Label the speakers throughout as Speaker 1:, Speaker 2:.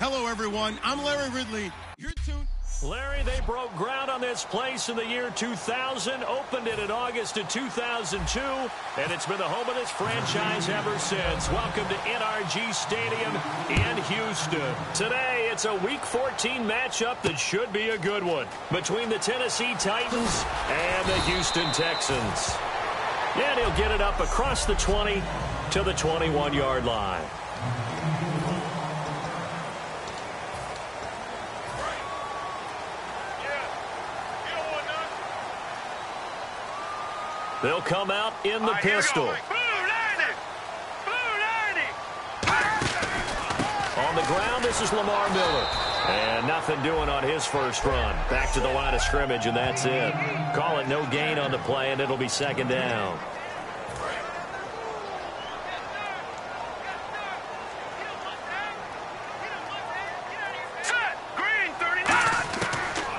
Speaker 1: Hello, everyone. I'm Larry Ridley. You're tuned.
Speaker 2: Larry, they broke ground on this place in the year 2000, opened it in August of 2002, and it's been the home of this franchise ever since. Welcome to NRG Stadium in Houston. Today, it's a Week 14 matchup that should be a good one between the Tennessee Titans and the Houston Texans. And he'll get it up across the 20 to the 21-yard line. They'll come out in the pistol. On the ground, this is Lamar Miller. And nothing doing on his first run. Back to the line of scrimmage, and that's it. Call it no gain on the play, and it'll be second down.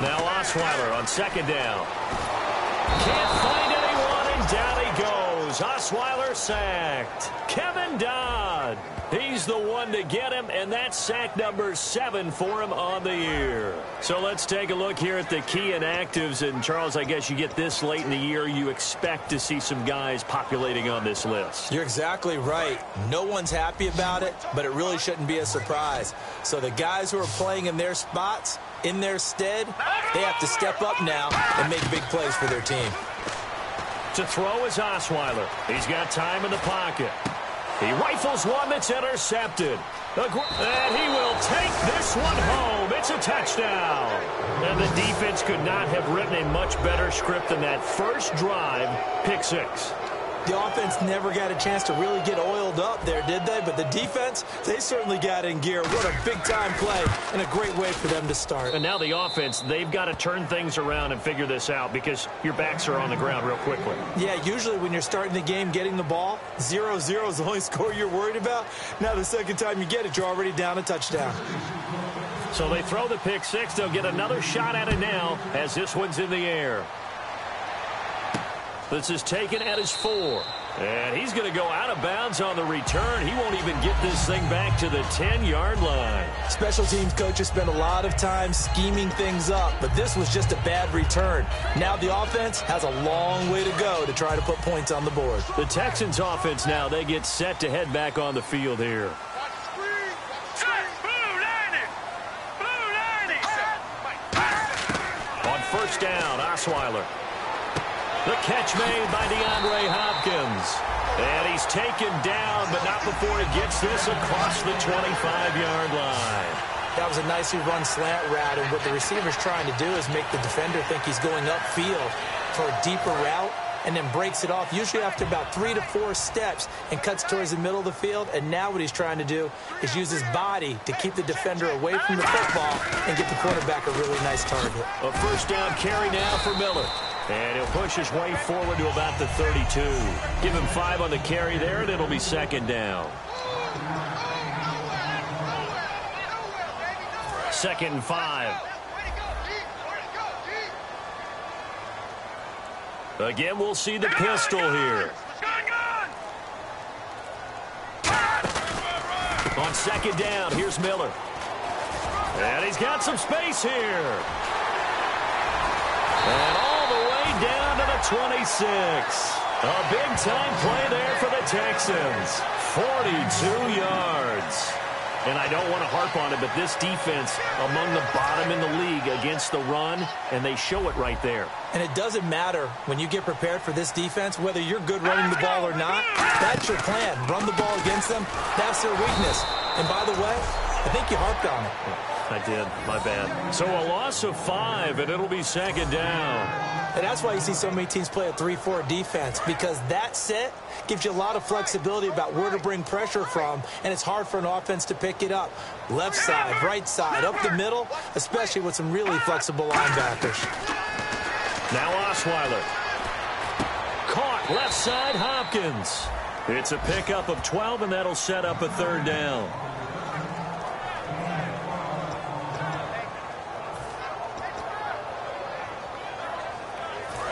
Speaker 2: Now Osweiler on second down. Can't find anyone, and down he goes. Osweiler sacked. Kevin Dodd. He's the one to get him, and that's sack number 7 for him on the year. So let's take a look here at the key inactives. And, Charles, I guess you get this late in the year, you expect to see some guys populating on this list.
Speaker 3: You're exactly right. No one's happy about it, but it really shouldn't be a surprise. So the guys who are playing in their spots, in their stead, they have to step up now and make big plays for their team.
Speaker 2: To throw is Osweiler. He's got time in the pocket. He rifles one that's intercepted. And he will take this one home. It's a touchdown. And the defense could not have written a much better script than that first drive, pick 6.
Speaker 3: The offense never got a chance to really get oiled up there, did they? But the defense, they certainly got in gear. What a big-time play and a great way for them to start.
Speaker 2: And now the offense, they've got to turn things around and figure this out because your backs are on the ground real quickly.
Speaker 3: Yeah, usually when you're starting the game getting the ball, 0-0 is the only score you're worried about. Now the second time you get it, you're already down a touchdown.
Speaker 2: So they throw the pick 6. They'll get another shot at it now as this one's in the air. This is taken at his 4. And he's going to go out of bounds on the return. He won't even get this thing back to the 10-yard line.
Speaker 3: Special teams coaches spend a lot of time scheming things up, but this was just a bad return. Now the offense has a long way to go to try to put points on the board.
Speaker 2: The Texans offense now, they get set to head back on the field here. On first down, Osweiler. The catch made by DeAndre Hopkins. And he's taken down, but not before he gets this across the 25-yard line.
Speaker 3: That was a nicely run slant route, and what the receiver's trying to do is make the defender think he's going upfield for a deeper route, and then breaks it off, usually after about 3 to 4 steps, and cuts towards the middle of the field. And now what he's trying to do is use his body to keep the defender away from the football and get the quarterback a really nice target.
Speaker 2: A first down carry now for Miller. And he'll push his way forward to about the 32. Give him 5 on the carry there, and it'll be second down. 2nd and 5. Again, we'll see the pistol here. On 2nd down, here's Miller. And he's got some space here. And all the way down to the 26. A big-time play there for the Texans. 42 yards. And I don't want to harp on it, but this defense among the bottom in the league against the run, and they show it right there.
Speaker 3: And it doesn't matter when you get prepared for this defense, whether you're good running the ball or not. That's your plan. Run the ball against them. That's their weakness. And by the way, I think you harped on it.
Speaker 2: I did. My bad. So a loss of 5, and it'll be second down.
Speaker 3: And that's why you see so many teams play a 3-4 defense, because that set gives you a lot of flexibility about where to bring pressure from, and it's hard for an offense to pick it up. Left side, right side, up the middle, especially with some really flexible linebackers.
Speaker 2: Now Osweiler. Caught left side, Hopkins. It's a pickup of 12, and that'll set up a 3rd down.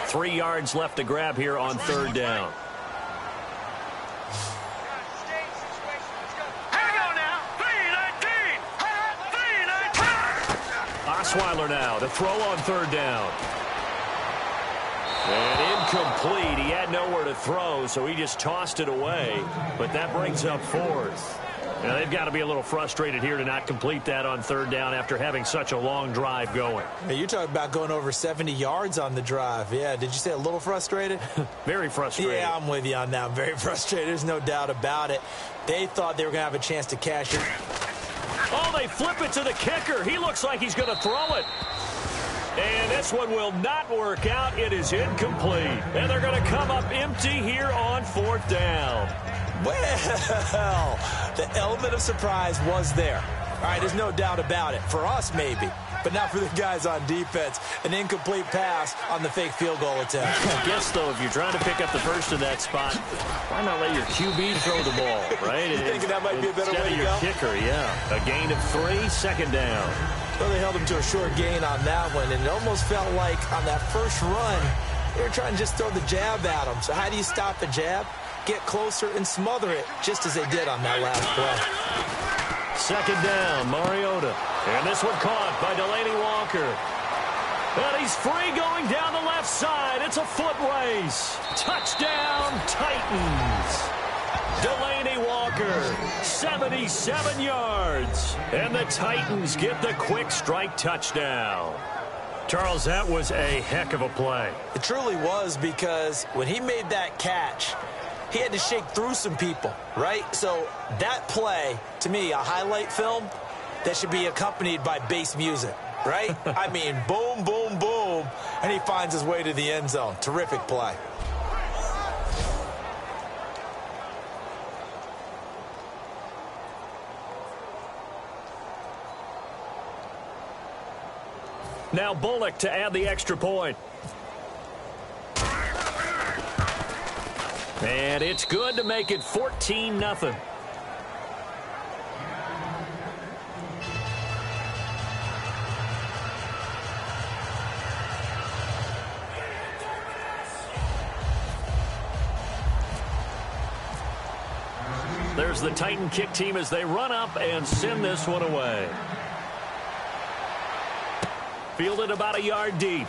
Speaker 2: Three yards left to grab here on 3rd down. Osweiler now to throw on third down. And incomplete. He had nowhere to throw, so he just tossed it away. But that brings up fourth. Now, they've got to be a little frustrated here to not complete that on third down after having such a long drive going.
Speaker 3: Hey, you're talking about going over 70 yards on the drive. Yeah, did you say a little frustrated?
Speaker 2: Very frustrated.
Speaker 3: Yeah, I'm with you on that. I'm very frustrated. There's no doubt about it. They thought they were going to have a chance to cash it.
Speaker 2: Oh, they flip it to the kicker. He looks like he's going to throw it. And this one will not work out. It is incomplete. And they're going to come up empty here on fourth down.
Speaker 3: Well, the element of surprise was there. All right, there's no doubt about it. For us, maybe. But not for the guys on defense. An incomplete pass on the fake field goal attempt.
Speaker 2: I guess, though, if you're trying to pick up the first in that spot, why not let your QB throw the ball, right?
Speaker 3: You thinking that might be a better way to
Speaker 2: your
Speaker 3: go?
Speaker 2: Kicker, yeah. A gain of 3, second down.
Speaker 3: Well, they held him to a short gain on that one, and it almost felt like on that first run, they were trying to just throw the jab at him. So how do you stop a jab? Get closer and smother it, just as they did on that last play.
Speaker 2: Second down, Mariota. And this one caught by Delaney Walker. And he's free going down the left side. It's a foot race. Touchdown, Titans. Delaney Walker, 77 yards. And the Titans get the quick strike touchdown. Charles, that was a heck of a play.
Speaker 3: It truly was, because when he made that catch, he had to shake through some people, right? So that play, to me, a highlight film that should be accompanied by bass music, right? I mean, boom, boom, boom, and he finds his way to the end zone. Terrific play.
Speaker 2: Now Bullock to add the extra point. And it's good to make it 14-0. There's the Titan kick team as they run up and send this one away. Fielded about a yard deep.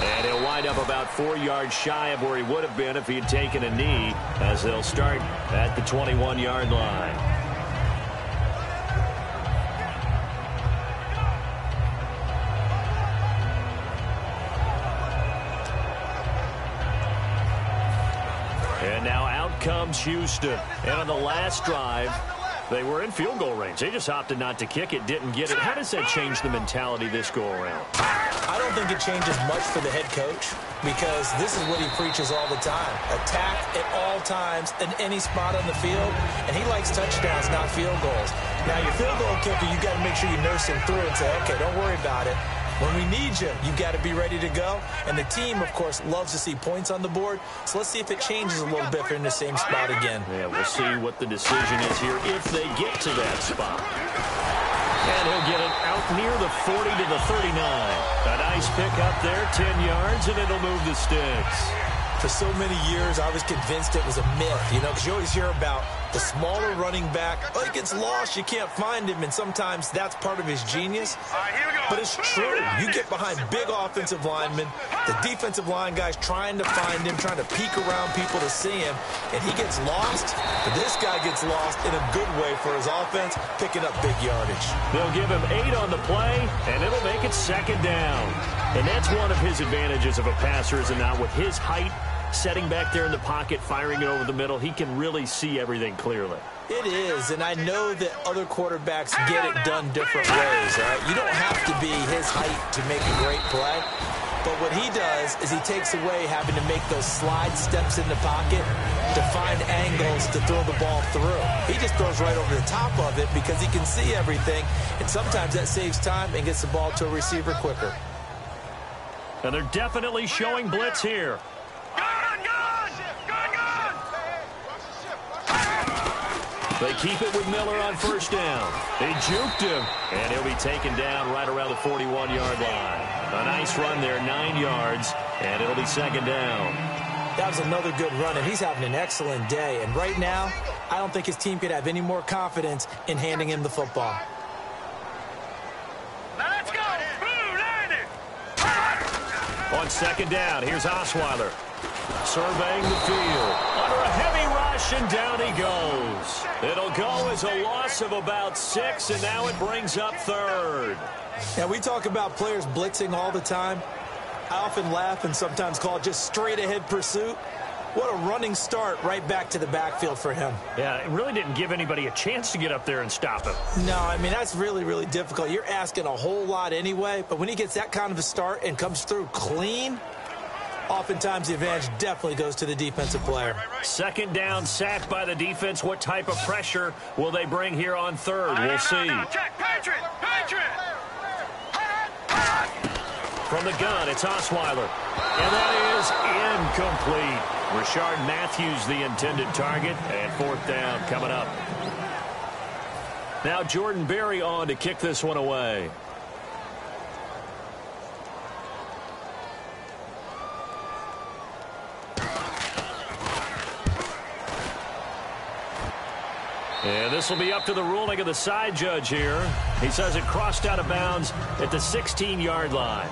Speaker 2: And he'll wind up about 4 yards shy of where he would have been if he had taken a knee, as they'll start at the 21-yard line. And now out comes Houston. And on the last drive, they were in field goal range. They just opted not to kick it, didn't get it. How does that change the mentality this go-around?
Speaker 3: I don't think it changes much for the head coach, because this is what he preaches all the time. Attack at all times in any spot on the field, and he likes touchdowns, not field goals. Now, your field goal kicker, you got to make sure you nurse him through and say, okay, don't worry about it. When we need you, you got to be ready to go. And the team, of course, loves to see points on the board. So let's see if it changes a little bit if they're in the same spot again.
Speaker 2: Yeah, we'll see what the decision is here if they get to that spot. And he'll get it out near the 40 to the 39. A nice pick up there, 10 yards, and it'll move the sticks.
Speaker 3: For so many years, I was convinced it was a myth, because you always hear about the smaller running back. Oh, he gets lost, you can't find him, and sometimes that's part of his genius. But it's true. You get behind big offensive linemen, the defensive line guys trying to find him, trying to peek around people to see him, and he gets lost. But this guy gets lost in a good way for his offense, picking up big yardage.
Speaker 2: They'll give him 8 on the play, and it'll make it second down. And that's one of his advantages of a passer, is not with his height, setting back there in the pocket, firing it over the middle. He can really see everything clearly.
Speaker 3: It is, and I know that other quarterbacks get it done different ways, all right? You don't have to be his height to make a great play, but what he does is he takes away having to make those slide steps in the pocket to find angles to throw the ball through. He just throws right over the top of it because he can see everything, and sometimes that saves time and gets the ball to a receiver quicker.
Speaker 2: And they're definitely showing blitz here. They keep it with Miller on first down. They juked him, and he'll be taken down right around the 41-yard line. A nice run there, 9 yards, and it'll be second down.
Speaker 3: That was another good run, and he's having an excellent day. And right now, I don't think his team could have any more confidence in handing him the football.
Speaker 2: On second down, here's Osweiler. Surveying the field. Under a heavy rush, and down he goes. It'll go as a loss of about 6, and now it brings up third.
Speaker 3: Yeah, we talk about players blitzing all the time. I often laugh and sometimes call it just straight-ahead pursuit. What a running start right back to the backfield for him.
Speaker 2: Yeah, it really didn't give anybody a chance to get up there and stop him.
Speaker 3: No, I mean, that's really, really difficult. You're asking a whole lot anyway, but when he gets that kind of a start and comes through clean, oftentimes the advantage definitely goes to the defensive player.
Speaker 2: Second down, sacked by the defense. What type of pressure will they bring here on third? We'll see. From the gun, it's Osweiler. And that is incomplete. Rashard Matthews, the intended target, and fourth down coming up. Now Jordan Berry on to kick this one away. And this will be up to the ruling of the side judge here. He says it crossed out of bounds at the 16-yard line.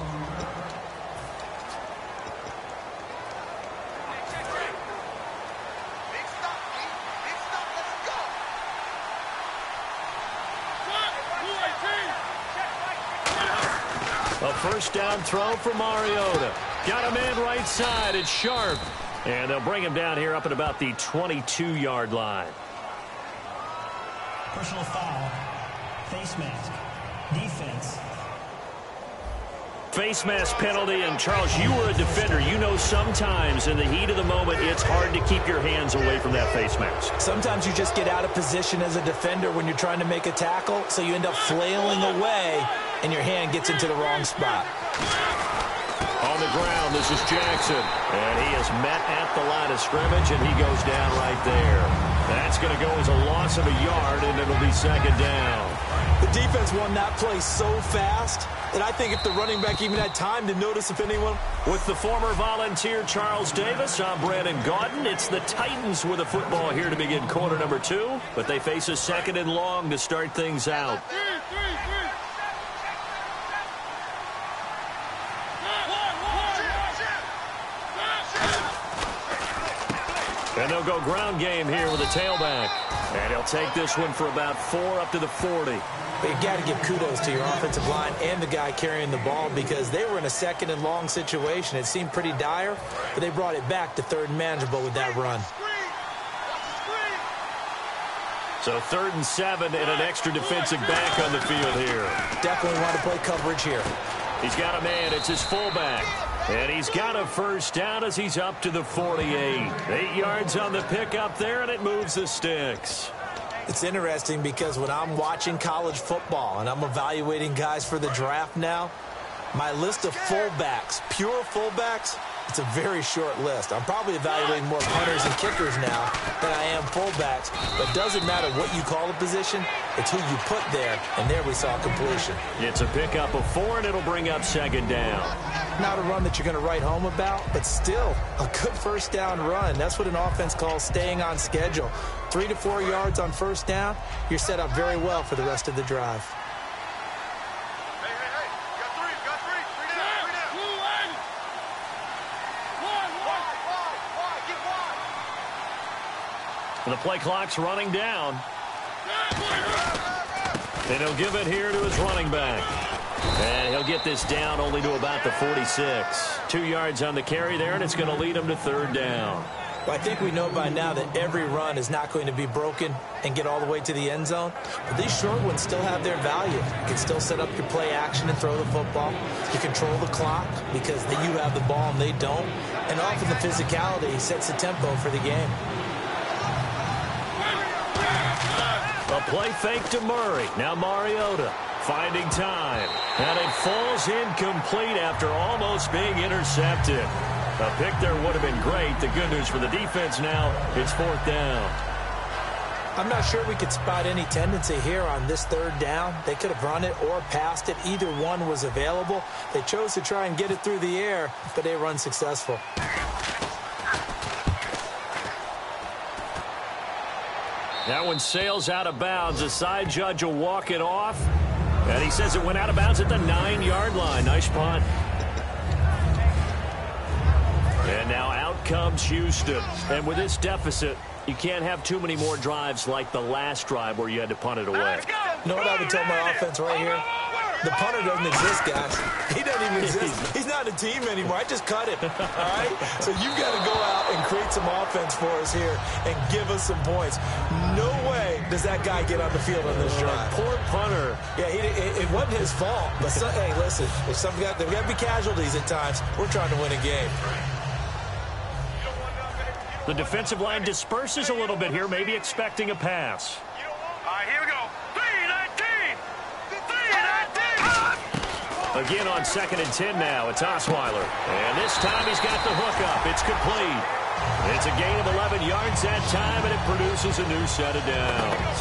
Speaker 2: A first down throw for Mariota. Got a man right side. It's Sharp. And they'll bring him down here up at about the 22-yard line.
Speaker 4: Personal foul. Face mask. Defense.
Speaker 2: Face mask penalty, and Charles, you were a defender. You know sometimes in the heat of the moment it's hard to keep your hands away from that face mask.
Speaker 3: Sometimes you just get out of position as a defender when you're trying to make a tackle, so you end up flailing away, and your hand gets into the wrong spot.
Speaker 2: On the ground, this is Jackson, and he is met at the line of scrimmage, and he goes down right there. That's going to go as a loss of a yard, and it'll be second down.
Speaker 3: The defense won that play so fast that I think if the running back even had time to notice if anyone.
Speaker 2: With the former Volunteer Charles Davis, I'm Brandon Gaudin. It's the Titans with a football here to begin quarter number 2, but they face a second and long to start things out. And they'll go ground game here with a tailback. And he'll take this one for about 4 up to the 40.
Speaker 3: But you got to give kudos to your offensive line and the guy carrying the ball because they were in a second and long situation. It seemed pretty dire, but they brought it back to third and manageable with that run.
Speaker 2: So 3rd and 7 and an extra defensive back on the field here.
Speaker 3: Definitely want to play coverage here.
Speaker 2: He's got a man. It's his fullback. And he's got a first down as he's up to the 48. 8 yards on the pickup there, and it moves the sticks.
Speaker 3: It's interesting because when I'm watching college football and I'm evaluating guys for the draft now, my list of fullbacks, pure fullbacks, it's a very short list. I'm probably evaluating more punters and kickers now than I am fullbacks, but it doesn't matter what you call the position, it's who you put there, and there we saw completion.
Speaker 2: It's a pickup of 4, and it'll bring up second down.
Speaker 3: Not a run that you're going to write home about, but still a good first down run. That's what an offense calls staying on schedule. 3 to 4 yards on first down, you're set up very well for the rest of the drive.
Speaker 2: The play clock's running down. And he'll give it here to his running back. And he'll get this down only to about the 46. 2 yards on the carry there, and it's going to lead him to third down.
Speaker 3: Well, I think we know by now that every run is not going to be broken and get all the way to the end zone. But these short ones still have their value. You can still set up your play action and throw the football. You control the clock because you have the ball and they don't. And often the physicality sets the tempo for the game.
Speaker 2: A play fake to Murray. Now Mariota finding time. And it falls incomplete after almost being intercepted. A pick there would have been great. The good news for the defense now, it's fourth down.
Speaker 3: I'm not sure we could spot any tendency here on this third down. They could have run it or passed it. Either one was available. They chose to try and get it through the air, but they run successful.
Speaker 2: That one sails out of bounds. The side judge will walk it off. And he says it went out of bounds at the 9-yard line. Nice punt. And now out comes Houston. And with this deficit, you can't have too many more drives like the last drive where you had to punt it away.
Speaker 3: You know what I would tell my offense right here? The punter doesn't exist, guys. He doesn't even exist. He's not a team anymore. I just cut him, all right? So you've got to go out and create some offense for us here and give us some points. No way does that guy get on the field on this drive.
Speaker 2: Poor punter.
Speaker 3: Yeah, it wasn't his fault. But hey, listen, if there got to be casualties at times. We're trying to win a game.
Speaker 2: The defensive line disperses a little bit here, maybe expecting a pass.
Speaker 5: All right, here we go. 3-19.
Speaker 2: Again on 2nd and 10 now. It's Osweiler. And this time he's got the hook up. It's complete. It's a gain of 11 yards that time, and it produces a new set of downs.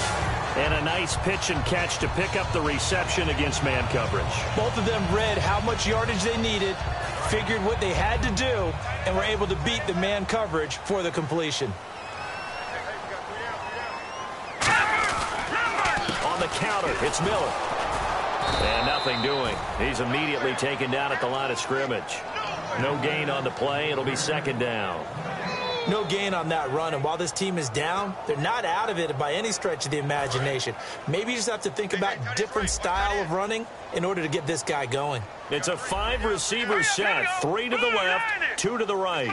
Speaker 2: And a nice pitch and catch to pick up the reception against man coverage.
Speaker 3: Both of them read how much yardage they needed, figured what they had to do, and were able to beat the man coverage for the completion.
Speaker 2: On the counter, it's Miller. And nothing doing. He's immediately taken down at the line of scrimmage. No gain on the play. It'll be 2nd down.
Speaker 3: No gain on that run, and while this team is down, they're not out of it by any stretch of the imagination. Maybe you just have to think about different style of running in order to get this guy going.
Speaker 2: It's a 5-receiver set. 3 to the left, 2 to the right.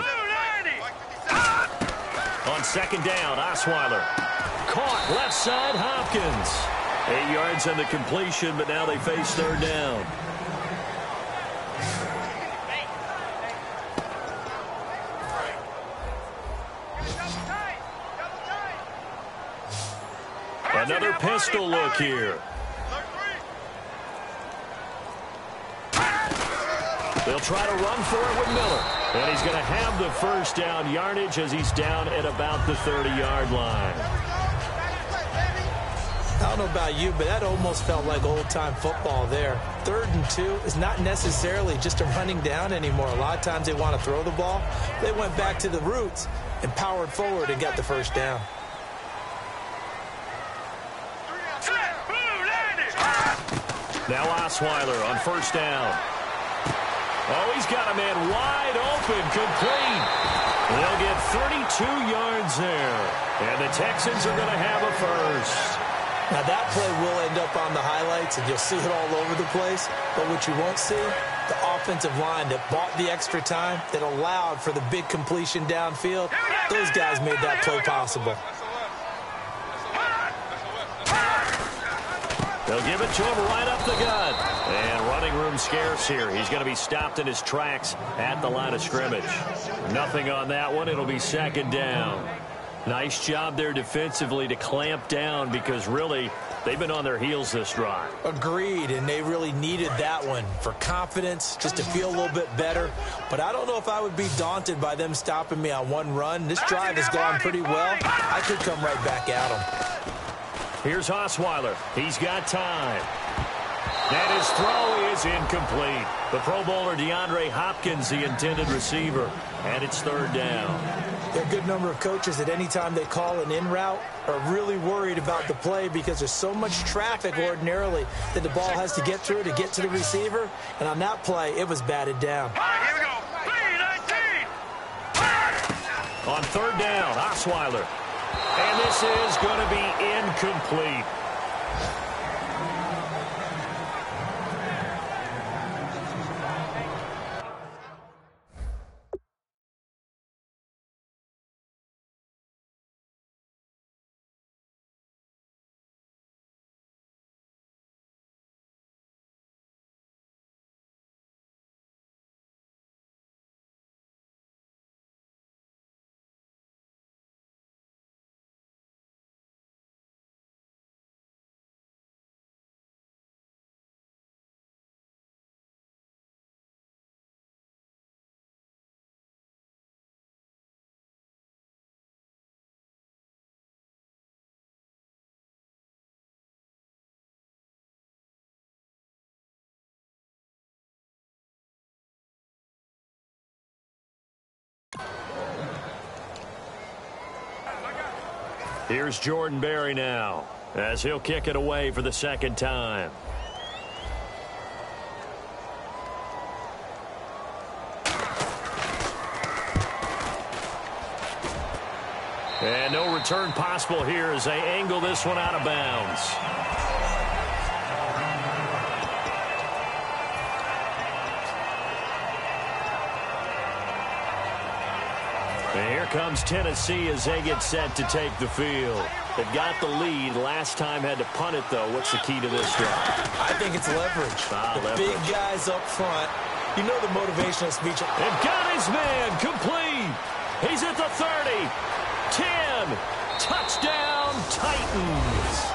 Speaker 2: On 2nd down, Osweiler. Caught left side, Hopkins. 8 yards on the completion, but now they face 3rd down. Another pistol look here. They'll try to run for it with Miller. And he's going to have the 1st down yardage as he's down at about the 30-yard line.
Speaker 3: I don't know about you, but that almost felt like old-time football there. 3rd and 2 is not necessarily just a running down anymore. A lot of times they want to throw the ball. They went back to the roots and powered forward and got the 1st down.
Speaker 2: Now Osweiler on 1st down. Oh, he's got a man wide open, complete. They'll get 32 yards there. And the Texans are going to have a 1st.
Speaker 3: Now that play will end up on the highlights, and you'll see it all over the place. But what you won't see, the offensive line that bought the extra time, that allowed for the big completion downfield, those guys made that play possible.
Speaker 2: They'll give it to him right up the gut. And running room scarce here. He's going to be stopped in his tracks at the line of scrimmage. Nothing on that one. It'll be 2nd down. Nice job there defensively to clamp down because really they've been on their heels this drive.
Speaker 3: Agreed, and they really needed that one for confidence, just to feel a little bit better. But I don't know if I would be daunted by them stopping me on one run. This drive has gone pretty well. I could come right back at them.
Speaker 2: Here's Osweiler. He's got time. And his throw is incomplete. The Pro Bowler DeAndre Hopkins, the intended receiver. And it's 3rd down.
Speaker 3: There are a good number of coaches at any time they call an in route are really worried about the play because there's so much traffic ordinarily that the ball has to get through to get to the receiver. And on that play, it was batted down.
Speaker 5: All right, here we go. 3-19.
Speaker 2: On 3rd down, Osweiler. And this is going to be incomplete. Here's Jordan Berry now as he'll kick it away for the 2nd time. And no return possible here as they angle this one out of bounds. And here comes Tennessee as they get set to take the field. They've got the lead. Last time had to punt it, though. What's the key to this drive?
Speaker 3: I think it's leverage. Big guys up front. You know the motivational speech.
Speaker 2: And got his man complete. He's at the 30. 10. Touchdown, Titans.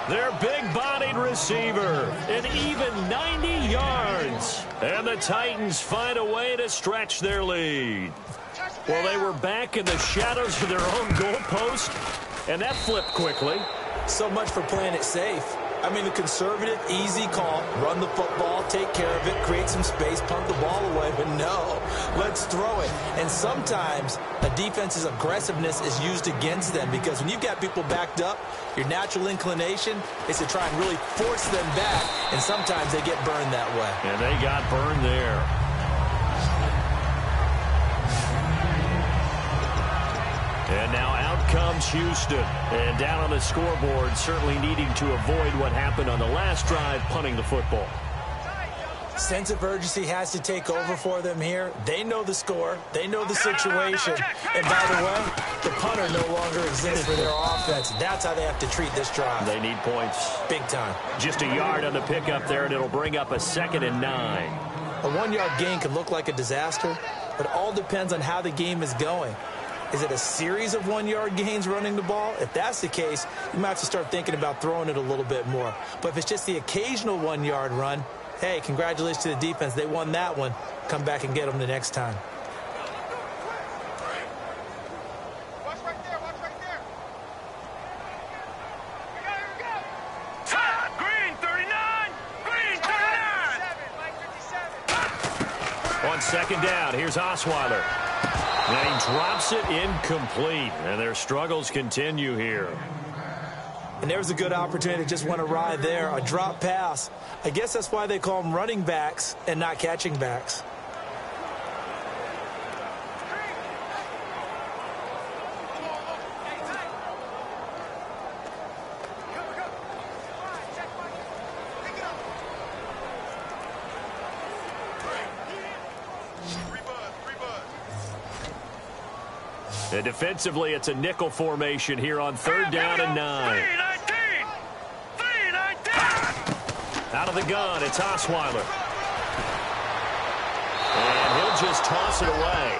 Speaker 2: Their big-bodied receiver, an even 90 yards. And the Titans find a way to stretch their lead. Well, they were back in the shadows of their own goalpost, and that flipped quickly.
Speaker 3: So much for playing it safe. I mean, the conservative, easy call, run the football, take care of it, create some space, punt the ball away. But no, let's throw it. And sometimes a defense's aggressiveness is used against them because when you've got people backed up, your natural inclination is to try and really force them back, and sometimes they get burned that way.
Speaker 2: And they got burned there. And now out comes Houston. And down on the scoreboard, certainly needing to avoid what happened on the last drive, punting the football.
Speaker 3: Sense of urgency has to take over for them here. They know the score. They know the situation. And by the way, the punter no longer exists for their offense. That's how they have to treat this drive.
Speaker 2: They need points.
Speaker 3: Big time.
Speaker 2: Just a yard on the pickup there, and it'll bring up a 2nd and 9.
Speaker 3: A 1-yard gain could look like a disaster, but it all depends on how the game is going. Is it a series of 1-yard gains running the ball? If that's the case, you might have to start thinking about throwing it a little bit more. But if it's just the occasional 1-yard run, hey, congratulations to the defense. They won that one. Come back and get them the next time.
Speaker 5: Watch right there. Green 39. Green 39.
Speaker 2: On 2nd down, here's Osweiler. And he drops it incomplete. And their struggles continue here.
Speaker 3: And there's a good opportunity to just want to ride there. A drop pass. I guess that's why they call them running backs and not catching backs.
Speaker 2: And defensively, it's a nickel formation here on 3rd down and 9.
Speaker 5: 3-19.
Speaker 2: Out of the gun, it's Osweiler. And he'll just toss it away.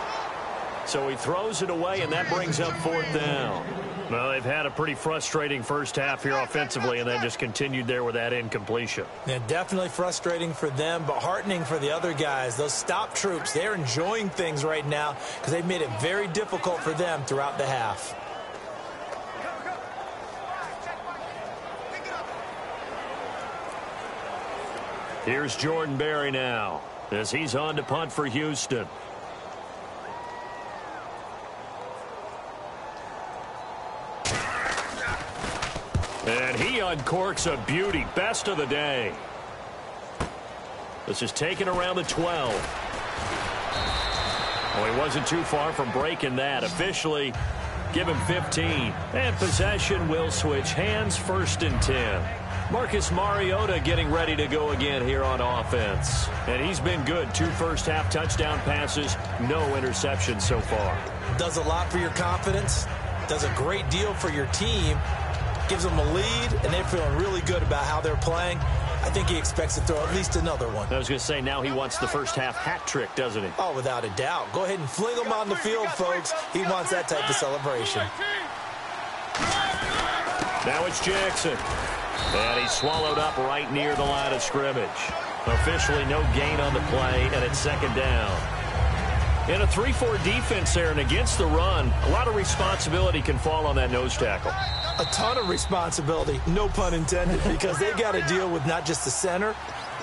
Speaker 2: So he throws it away, and that brings up 4th down. Well, they've had a pretty frustrating first half here offensively, and then just continued there with that incompletion.
Speaker 3: Yeah, definitely frustrating for them, but heartening for the other guys. Those stop troops, they're enjoying things right now because they've made it very difficult for them throughout the half.
Speaker 2: Here's Jordan Berry now as he's on to punt for Houston. And he uncorks a beauty. Best of the day. This is taken around the 12. Oh, he wasn't too far from breaking that. Officially, give him 15. And possession will switch hands, 1st and 10. Marcus Mariota getting ready to go again here on offense. And he's been good. 2 first-half touchdown passes, no interceptions so far.
Speaker 3: Does a lot for your confidence. Does a great deal for your team. Gives them a lead, and they're feeling really good about how they're playing. I think he expects to throw at least another one.
Speaker 2: I was going to say, now he wants the first-half hat trick, doesn't he?
Speaker 3: Oh, without a doubt. Go ahead and fling him on the field, folks. He wants that type of celebration.
Speaker 2: Now it's Jackson. And he's swallowed up right near the line of scrimmage. Officially no gain on the play, and it's 2nd down. In a 3-4 defense there and against the run, a lot of responsibility can fall on that nose tackle.
Speaker 3: A ton of responsibility, no pun intended, because they've got to deal with not just the center,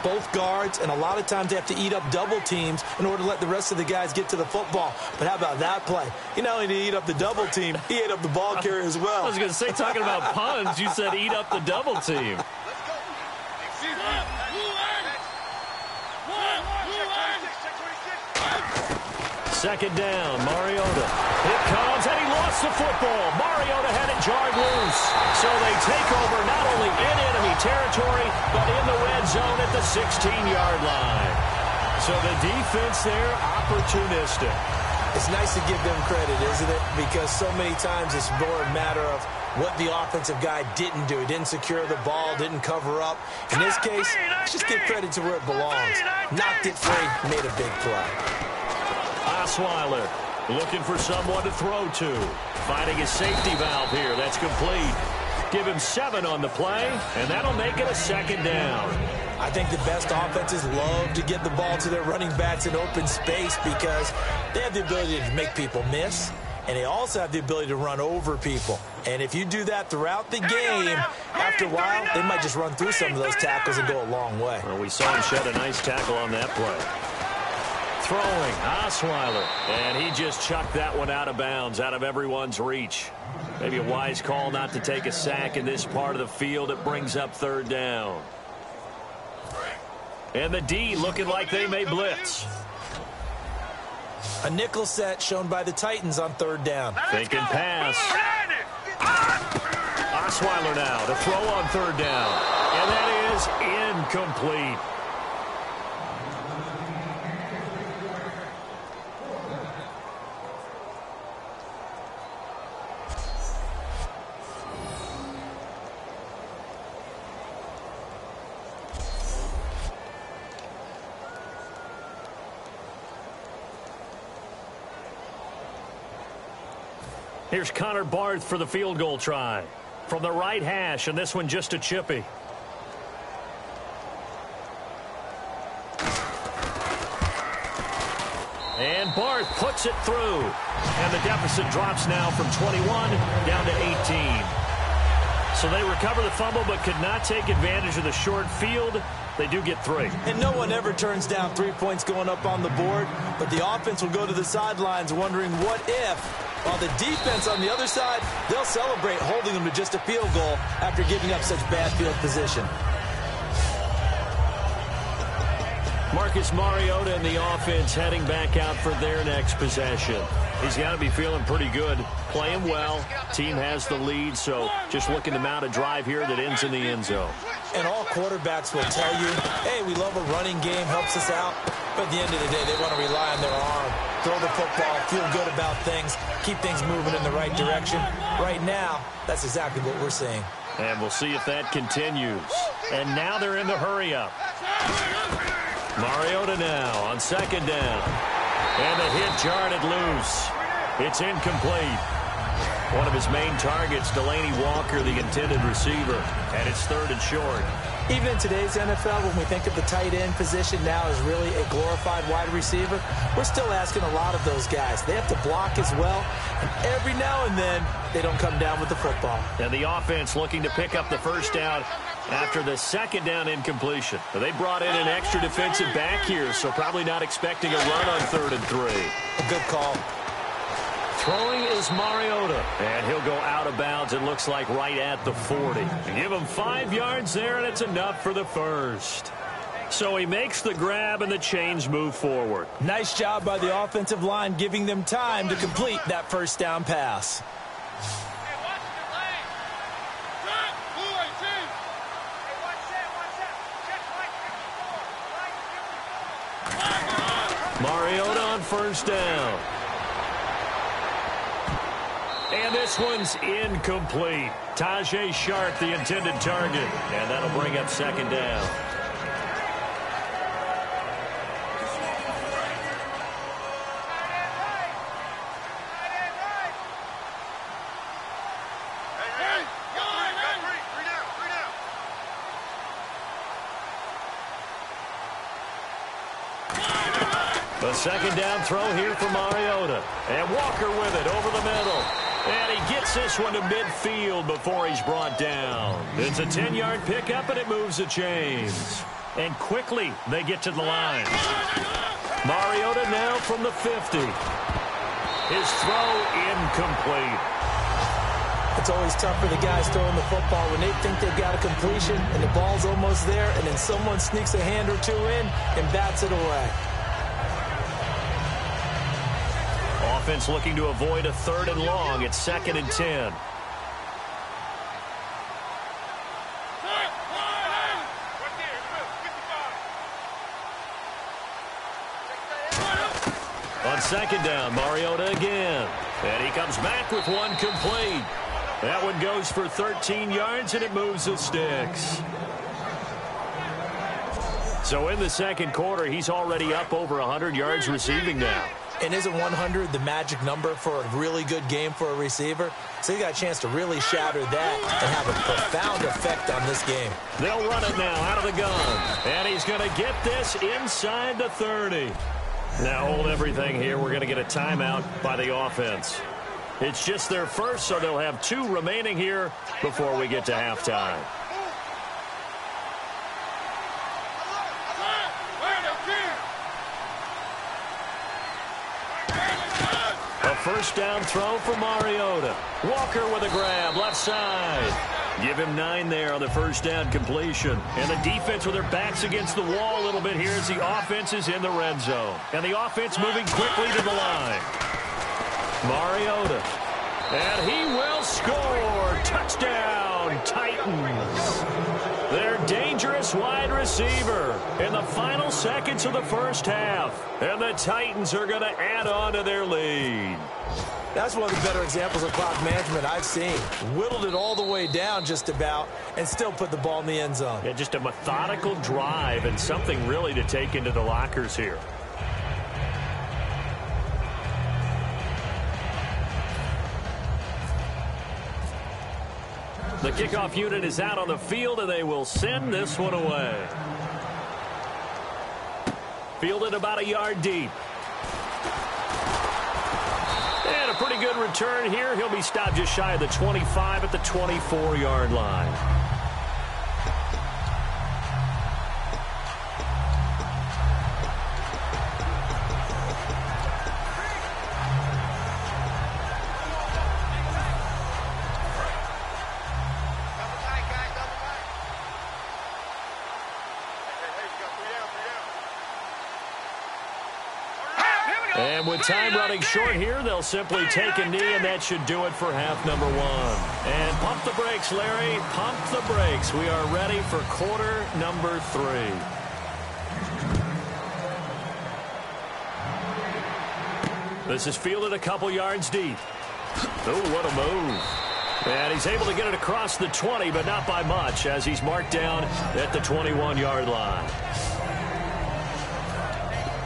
Speaker 3: both guards, and a lot of times they have to eat up double teams in order to let the rest of the guys get to the football. But how about that play? He not only did he eat up the double team, he ate up the ball carrier as well.
Speaker 2: I was going to say, talking about puns, you said eat up the double team. Second down, Mariota. It comes, and he lost the football. Mariota had it jarred loose. So they take over not only in enemy territory, but in the red zone at the 16-yard line. So the defense there, opportunistic.
Speaker 3: It's nice to give them credit, isn't it? Because so many times it's more a matter of what the offensive guy didn't do. He didn't secure the ball, didn't cover up. In this case, let's just give credit to where it belongs. Knocked it free, made a big play.
Speaker 2: Osweiler looking for someone to throw to. Finding his safety valve here. That's complete. Give him 7 on the play, and that'll make it a second down.
Speaker 3: I think the best offenses love to get the ball to their running backs in open space because they have the ability to make people miss, and they also have the ability to run over people. And if you do that throughout the game, after a while, they might just run through some of those tackles and go a long way.
Speaker 2: Well, we saw him shed a nice tackle on that play. Throwing, Osweiler, and he just chucked that one out of bounds, out of everyone's reach. Maybe a wise call not to take a sack in this part of the field. It brings up third down. And the D looking like they may blitz.
Speaker 3: A nickel set shown by the Titans on third down.
Speaker 2: Thinking pass. Osweiler now to throw on third down. And that is incomplete. Here's Connor Barth for the field goal try. From the right hash, and this one just a chippy. And Barth puts it through. And the deficit drops now from 21 down to 18. So they recover the fumble but could not take advantage of the short field. They do get 3.
Speaker 3: And no one ever turns down 3 points going up on the board, but the offense will go to the sidelines wondering what if, while the defense on the other side, they'll celebrate holding them to just a field goal after giving up such bad field position.
Speaker 2: Marcus Mariota and the offense heading back out for their next possession. He's got to be feeling pretty good, playing well. Team has the lead, so just looking to mount a drive here that ends in the end zone.
Speaker 3: And all quarterbacks will tell you, hey, we love a running game, helps us out. But at the end of the day, they want to rely on their arm, throw the football, feel good about things, keep things moving in the right direction. Right now, that's exactly what we're seeing.
Speaker 2: And we'll see if that continues. And now they're in the hurry-up. Mariota now on second down. And the hit jarred it loose. It's incomplete. One of his main targets, Delaney Walker, the intended receiver. And it's third and short.
Speaker 3: Even in today's NFL, when we think of the tight end position now as really a glorified wide receiver, we're still asking a lot of those guys. They have to block as well, and every now and then, they don't come down with the football.
Speaker 2: And the offense looking to pick up the first down after the second down incompletion. They brought in an extra defensive back here, so probably not expecting a run on 3rd and 3.
Speaker 3: A good call.
Speaker 2: Throwing is Mariota, and he'll go out of bounds, it looks like, right at the 40. Give him 5 yards there, and it's enough for the first. So he makes the grab, and the chains move forward.
Speaker 3: Nice job by the offensive line, giving them time to complete that first down pass.
Speaker 2: Mariota on first down. And this one's incomplete. Tajay Sharp, the intended target. And that'll bring up second down. The second down throw here for Mariota. And Walker with it over the middle. And he gets this one to midfield before he's brought down. It's a 10-yard pickup, and it moves the chains. And quickly, they get to the line. Mariota now from the 50. His throw incomplete.
Speaker 3: It's always tough for the guys throwing the football when they think they've got a completion and the ball's almost there, and then someone sneaks a hand or two in and bats it away.
Speaker 2: offense looking to avoid a 3rd and long. It's 2nd and 10. On 2nd down, Mariota again. And he comes back with one complete. That one goes for 13 yards, and it moves the sticks. So in the 2nd quarter, he's already up over 100 yards receiving now.
Speaker 3: And isn't 100 the magic number for a really good game for a receiver? So he got a chance to really shatter that and have a profound effect on this game.
Speaker 2: They'll run it now out of the gun. And he's going to get this inside the 30. Now hold everything here. We're going to get a timeout by the offense. It's just their first, so they'll have 2 remaining here before we get to halftime. A first down throw for Mariota. Walker with a grab, left side. Give him 9 there on the first down completion. And the defense with their backs against the wall a little bit here as the offense is in the red zone. And the offense moving quickly to the line. Mariota. And he will score. Touchdown, Titans. Their dangerous wide receiver in the final seconds of the first half. And the Titans are going to add on to their lead.
Speaker 3: That's one of the better examples of clock management I've seen. Whittled it all the way down just about and still put the ball in the end zone.
Speaker 2: Yeah, just a methodical drive and something really to take into the lockers here. The kickoff unit is out on the field, and they will send this one away. Fielded about a yard deep. And a pretty good return here. He'll be stopped just shy of the 25 at the 24-yard line. And with time running short here, they'll simply take a knee, and that should do it for half number 1. And pump the brakes, Larry. Pump the brakes. We are ready for quarter number 3. This is fielded a couple yards deep. Oh, what a move. And he's able to get it across the 20, but not by much, as he's marked down at the 21-yard line.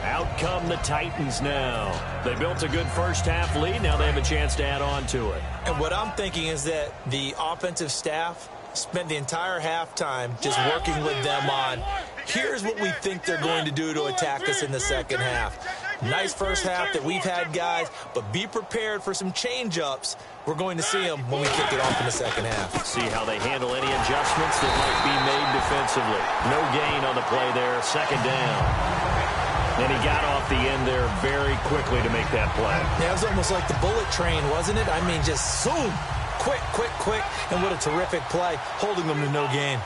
Speaker 2: Out come the Titans now. They built a good first half lead. Now they have a chance to add on to it.
Speaker 3: And what I'm thinking is that the offensive staff spent the entire halftime just working with them on, here's what we think they're going to do to attack us in the second half. Nice first half that we've had, guys, but be prepared for some change-ups. We're going to see them when we kick it off in the second half.
Speaker 2: See how they handle any adjustments that might be made defensively. No gain on the play there. Second down. And he got off the end there very quickly to make that play.
Speaker 3: Yeah, it was almost like the bullet train, wasn't it? I mean, just zoom. Quick, quick, quick. And what a terrific play, holding them to no gain.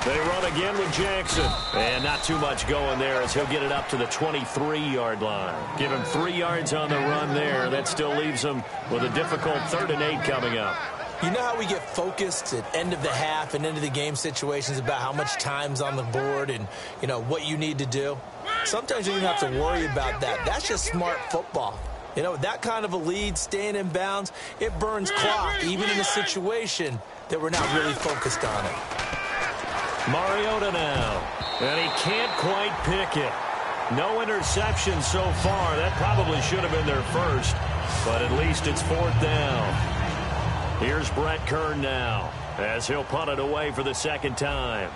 Speaker 2: They run again with Jackson. And not too much going there as he'll get it up to the 23-yard line. Give him 3 yards on the run there. That still leaves him with a difficult 3rd and 8 coming up.
Speaker 3: You know how we get focused at end of the half and end of the game situations about how much time's on the board and, you know, what you need to do? Sometimes you don't have to worry about that. That's just smart football. You know, that kind of a lead, staying in bounds, it burns clock, even in a situation that we're not really focused on it.
Speaker 2: Mariota now, and he can't quite pick it. No interception so far. That probably should have been their first, but at least it's 4th down. Here's Brett Kern now, as he'll punt it away for the 2nd time.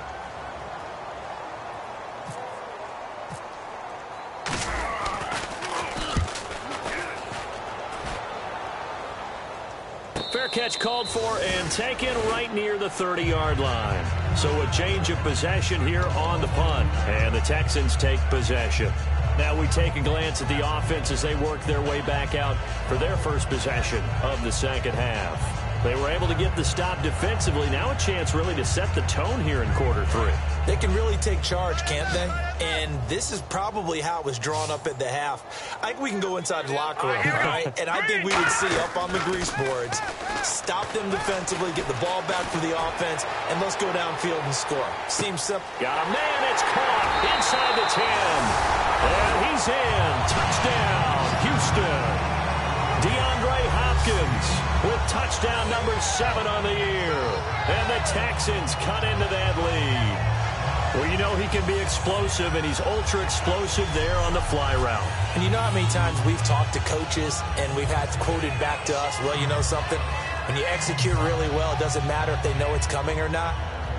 Speaker 2: Fair catch called for and taken right near the 30-yard line. So a change of possession here on the punt, and the Texans take possession. Now we take a glance at the offense as they work their way back out for their first possession of the second half. They were able to get the stop defensively. Now a chance really to set the tone here in quarter 3.
Speaker 3: They can really take charge, can't they? And this is probably how it was drawn up at the half. I think we can go inside the locker room, all right? And I think we would see up on the grease boards, stop them defensively, get the ball back for the offense, and let's go downfield and score. Seems simple.
Speaker 2: Got a man. It's caught inside the 10. And he's in. Touchdown, Houston. DeAndre Hopkins with touchdown number 7 on the year. And the Texans cut into that lead. Well, you know he can be explosive, and he's ultra-explosive there on the fly route.
Speaker 3: And you know how many times we've talked to coaches and we've had quoted back to us, well, you know something? When you execute really well, it doesn't matter if they know it's coming or not.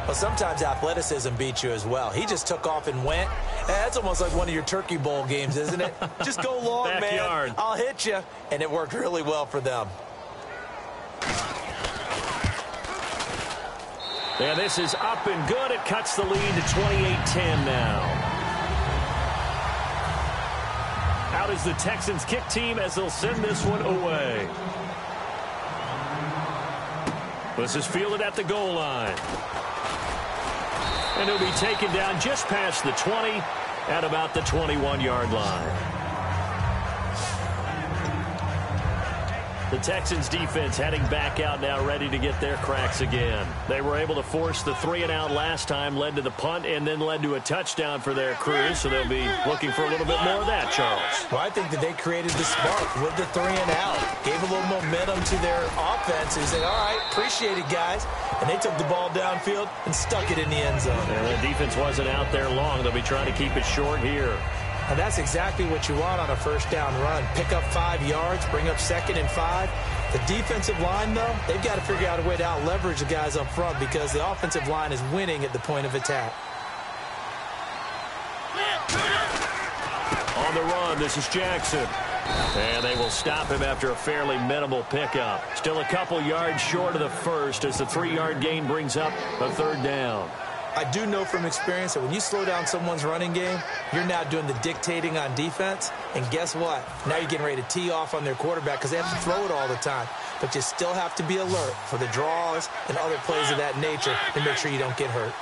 Speaker 3: Well, sometimes athleticism beats you as well. He just took off and went. That's almost like one of your Turkey Bowl games, isn't it? Just go long,
Speaker 2: Backyard.
Speaker 3: man. I'll hit you. And it worked really well for them.
Speaker 2: And this is up and good. It cuts the lead to 28-10 now. Out is the Texans kick team as they'll send this one away. This is fielded at the goal line. And it'll be taken down just past the 20 at about the 21-yard line. The Texans defense heading back out now, ready to get their cracks again. They were able to force the 3-and-out last time, led to the punt, and then led to a touchdown for their crew, so they'll be looking for a little bit more of that, Charles.
Speaker 3: Well, I think that they created the spark with the 3-and-out, gave a little momentum to their offense, and said, all right, appreciate it, guys. And they took the ball downfield and stuck it in the end zone.
Speaker 2: And the defense wasn't out there long. They'll be trying to keep it short here.
Speaker 3: And that's exactly what you want on a first down run. Pick up 5 yards, bring up 2nd and 5. The defensive line, though, they've got to figure out a way to out-leverage the guys up front because the offensive line is winning at the point of attack.
Speaker 2: On the run, this is Jackson. And they will stop him after a fairly minimal pickup. Still a couple yards short of the first as the 3-yard gain brings up a 3rd down.
Speaker 3: I do know from experience that when you slow down someone's running game, you're now doing the dictating on defense. And guess what? Now you're getting ready to tee off on their quarterback because they have to throw it all the time. But you still have to be alert for the draws and other plays of that nature to make sure you don't get hurt.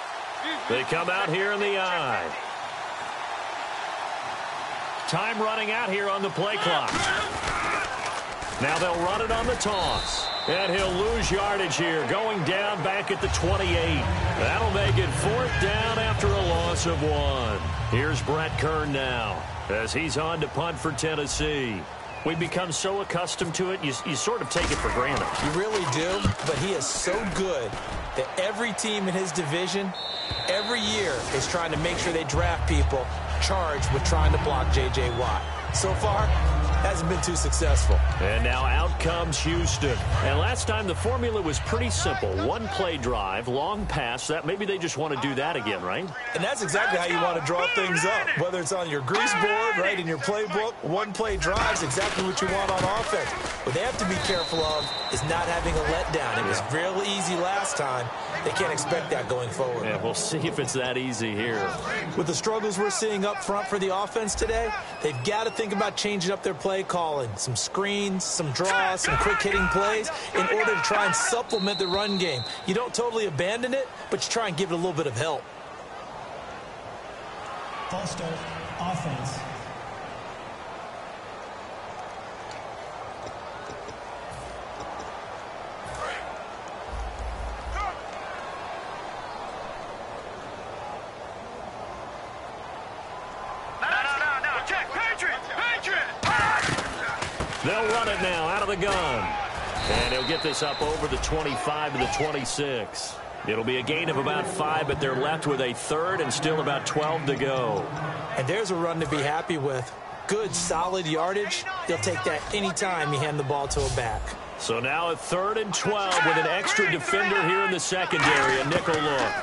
Speaker 2: They come out here in the eye. Time running out here on the play clock. Now they'll run it on the toss. And he'll lose yardage here, going down back at the 28. That'll make it 4th down after a loss of 1. Here's Brett Kern now as he's on to punt for Tennessee. We've become so accustomed to it, you sort of take it for granted.
Speaker 3: You really do, but he is so good that every team in his division, every year, is trying to make sure they draft people charged with trying to block J.J. Watt. So far, hasn't been too successful.
Speaker 2: And now out comes Houston. And last time the formula was pretty simple. 1-play drive, long pass. That maybe they just want to do that again, right?
Speaker 3: And that's exactly how you want to draw things up. Whether it's on your grease board, right, in your playbook, 1-play drive is exactly what you want on offense. What they have to be careful of is not having a letdown. It was real easy last time. They can't expect that going forward.
Speaker 2: Yeah, we'll see if it's that easy here.
Speaker 3: With the struggles we're seeing up front for the offense today, they've got to think about changing up their play calling. Some screens, some draws, some quick-hitting plays in order to try and supplement the run game. You don't totally abandon it, but you try and give it a little bit of help.
Speaker 4: False start, offense.
Speaker 2: They'll run it now out of the gun. And he'll get this up over the 25 to the 26. It'll be a gain of about 5, but they're left with a 3rd and still about 12 to go.
Speaker 3: And there's a run to be happy with. Good, solid yardage. They'll take that any time you hand the ball to a back.
Speaker 2: So now a 3rd and 12 with an extra defender here in the secondary, a nickel look.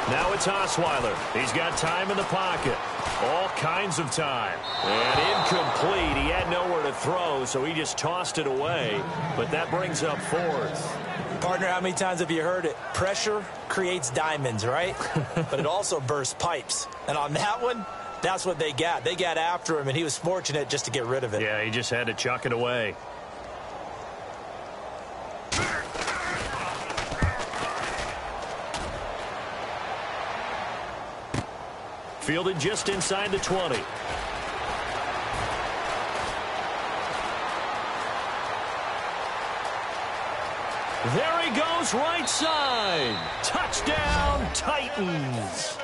Speaker 2: Now it's Osweiler. He's got time in the pocket. All kinds of time. And incomplete. He had nowhere to throw, so he just tossed it away. But that brings up 4th.
Speaker 3: Partner, how many times have you heard it? Pressure creates diamonds, right? But it also bursts pipes. And on that one, that's what they got. They got after him, and he was fortunate just to get rid of it.
Speaker 2: Yeah, he just had to chuck it away. Fielded just inside the 20. There he goes, right side. Touchdown, Titans.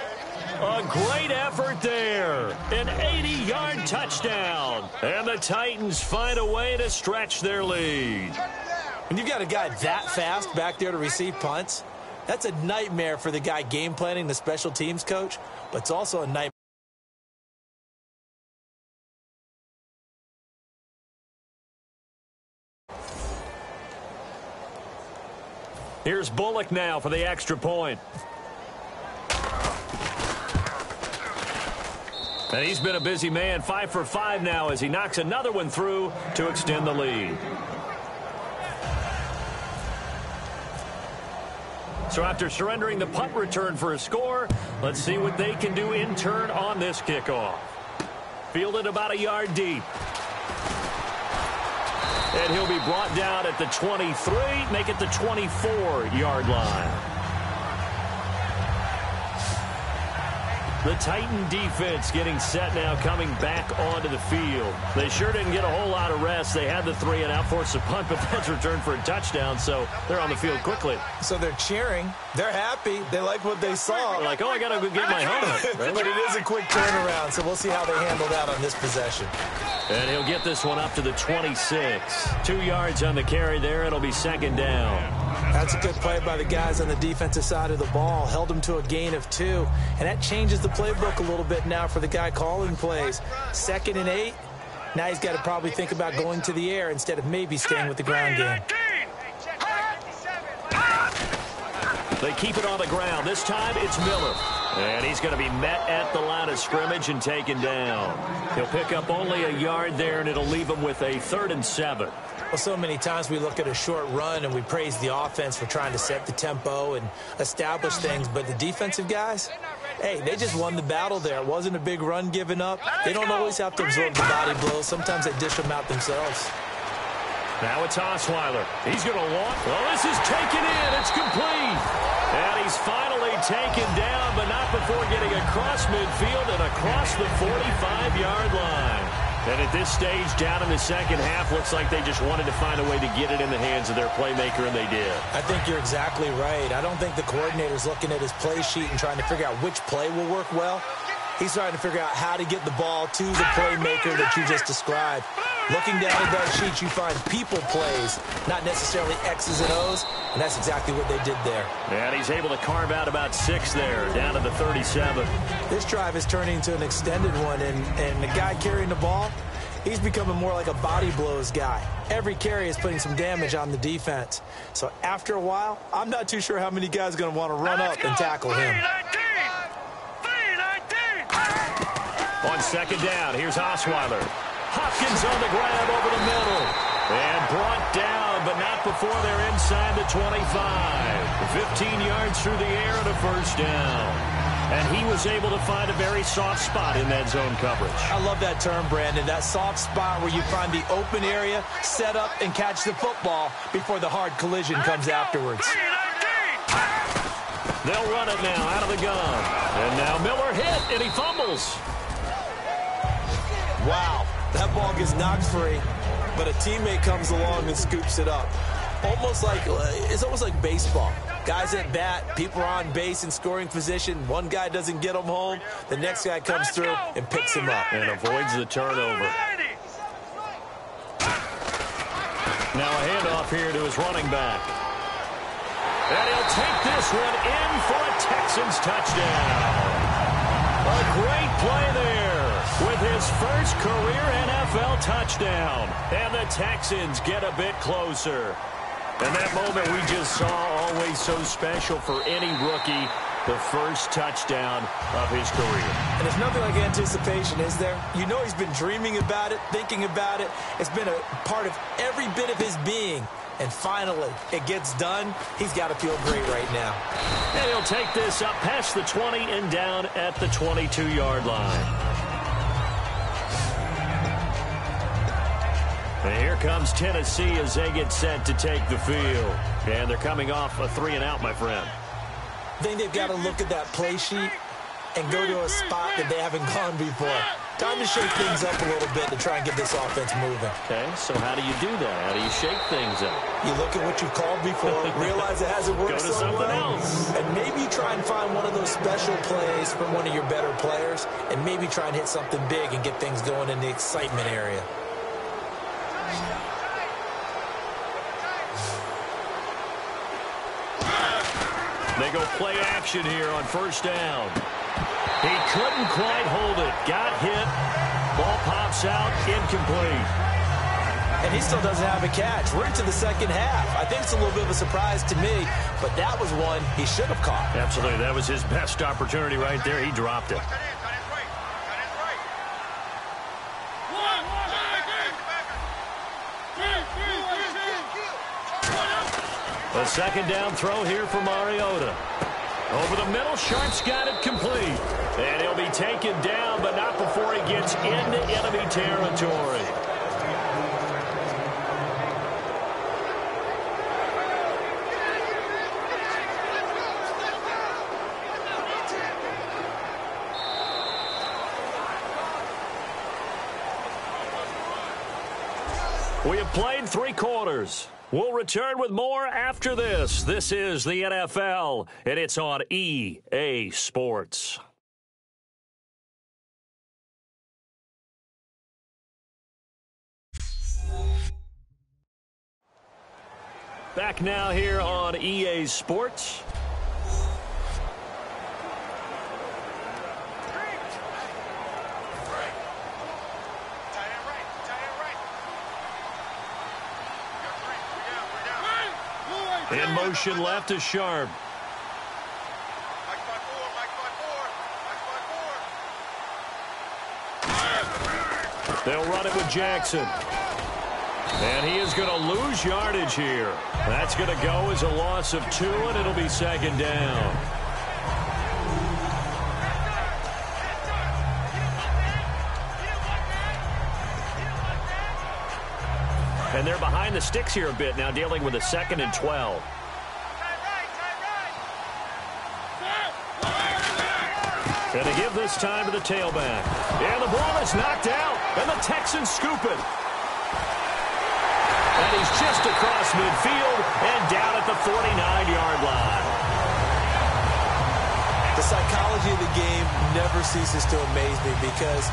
Speaker 2: A great effort there. An 80-yard touchdown. And the Titans find a way to stretch their lead.
Speaker 3: When you've got a guy that fast back there to receive punts, that's a nightmare for the guy game planning, the special teams coach, but it's also a nightmare.
Speaker 2: Here's Bullock now for the extra point. And he's been a busy man, 5 for 5 now as he knocks another one through to extend the lead. So after surrendering the punt return for a score, let's see what they can do in turn on this kickoff. Fielded about a yard deep. And he'll be brought down at the 23, make it the 24-yard line. The Titan defense getting set now, coming back onto the field. They sure didn't get a whole lot of rest. They had the 3 and out, forced a punt, but that's returned for a touchdown, so they're on the field quickly.
Speaker 3: So they're cheering. They're happy. They like what they saw.
Speaker 2: They're like, oh, I got to go get my helmet. Right?
Speaker 3: But it is a quick turnaround, so we'll see how they handle that on this possession.
Speaker 2: And he'll get this one up to the 26. 2 yards on the carry there. It'll be second down.
Speaker 3: That's a good play by the guys on the defensive side of the ball. Held them to a gain of 2. And that changes the playbook a little bit now for the guy calling plays. 2nd and 8. Now he's got to probably think about going to the air instead of maybe staying with the ground game.
Speaker 2: They keep it on the ground. This time it's Miller. And he's going to be met at the line of scrimmage and taken down. He'll pick up only a yard there, and it'll leave him with a 3rd and 7.
Speaker 3: Well, so many times we look at a short run and we praise the offense for trying to set the tempo and establish things. But the defensive guys, hey, they just won the battle there. It wasn't a big run given up. They don't always have to absorb the body blows. Sometimes they dish them out themselves.
Speaker 2: Now it's Osweiler. He's going to walk. Well, this is taken in. It's complete. And he's finally taken down, but not before getting across midfield and across the 45-yard line. And at this stage, down in the second half, looks like they just wanted to find a way to get it in the hands of their playmaker, and they did.
Speaker 3: I think you're exactly right. I don't think the coordinator's looking at his play sheet and trying to figure out which play will work well. He's trying to figure out how to get the ball to the playmaker that you just described. Looking down at that sheet, you find people plays, not necessarily X's and O's, and that's exactly what they did there.
Speaker 2: And he's able to carve out about 6 there, down to the 37.
Speaker 3: This drive is turning into an extended one, and the guy carrying the ball, he's becoming more like a body blows guy. Every carry is putting some damage on the defense. So after a while, I'm not too sure how many guys are going to want to run up and tackle him.
Speaker 2: On second down, here's Osweiler. Hopkins on the grab over the middle. And brought down, but not before they're inside the 25. 15 yards through the air and a first down. And he was able to find a very soft spot in that zone coverage.
Speaker 3: I love that term, Brandon. That soft spot where you find the open area, set up, and catch the football before the hard collision comes afterwards.
Speaker 2: They'll run it now out of the gun. And now Miller hit, and he fumbles.
Speaker 3: Wow, that ball gets knocked free, but a teammate comes along and scoops it up. It's almost like baseball. Guys at bat, people are on base in scoring position. One guy doesn't get them home. The next guy comes through and picks him up.
Speaker 2: And avoids the turnover. Now a handoff here to his running back. And he'll take this one in for a Texans touchdown. A great play there with his first career NFL touchdown. And the Texans get a bit closer. And that moment we just saw, always so special for any rookie, the first touchdown of his career.
Speaker 3: And there's nothing like anticipation, is there? You know he's been dreaming about it, thinking about it. It's been a part of every bit of his being. And finally, it gets done. He's got to feel great right now.
Speaker 2: And he'll take this up past the 20 and down at the 22-yard line. And here comes Tennessee as they get set to take the field. And they're coming off a 3 and out, my friend.
Speaker 3: I think they've got to look at that play sheet and go to a spot that they haven't gone before. Time to shake things up a little bit to try and get this offense moving.
Speaker 2: Okay, so how do you do that? How do you shake things up?
Speaker 3: You look at what you've called before, realize it hasn't worked
Speaker 2: Go to
Speaker 3: so
Speaker 2: something
Speaker 3: well,
Speaker 2: else.
Speaker 3: and maybe try and find one of those special plays from one of your better players, and maybe try and hit something big and get things going in the excitement area.
Speaker 2: They go play action here on first down. He couldn't quite hold it. Got hit. Ball pops out. Incomplete.
Speaker 3: And he still doesn't have a catch. We're into the second half. I think it's a little bit of a surprise to me, but that was one he should have caught.
Speaker 2: Absolutely. That was his best opportunity right there. He dropped it. A second down throw here for Mariota. Over the middle, Sharp's got it complete. And he'll be taken down, but not before he gets into enemy territory. We have played 3 quarters. We'll return with more after this. This is the NFL, and it's on EA Sports. Back now here on EA Sports. In motion left is Sharp. They'll run it with Jackson. And he is going to lose yardage here. That's going to go as a loss of 2, and it'll be second down. And they're behind the sticks here a bit now, dealing with a 2nd and 12. And to give this time to the tailback. And the ball is knocked out, and the Texans scoop it. And he's just across midfield and down at the 49-yard line.
Speaker 3: The psychology of the game never ceases to amaze me because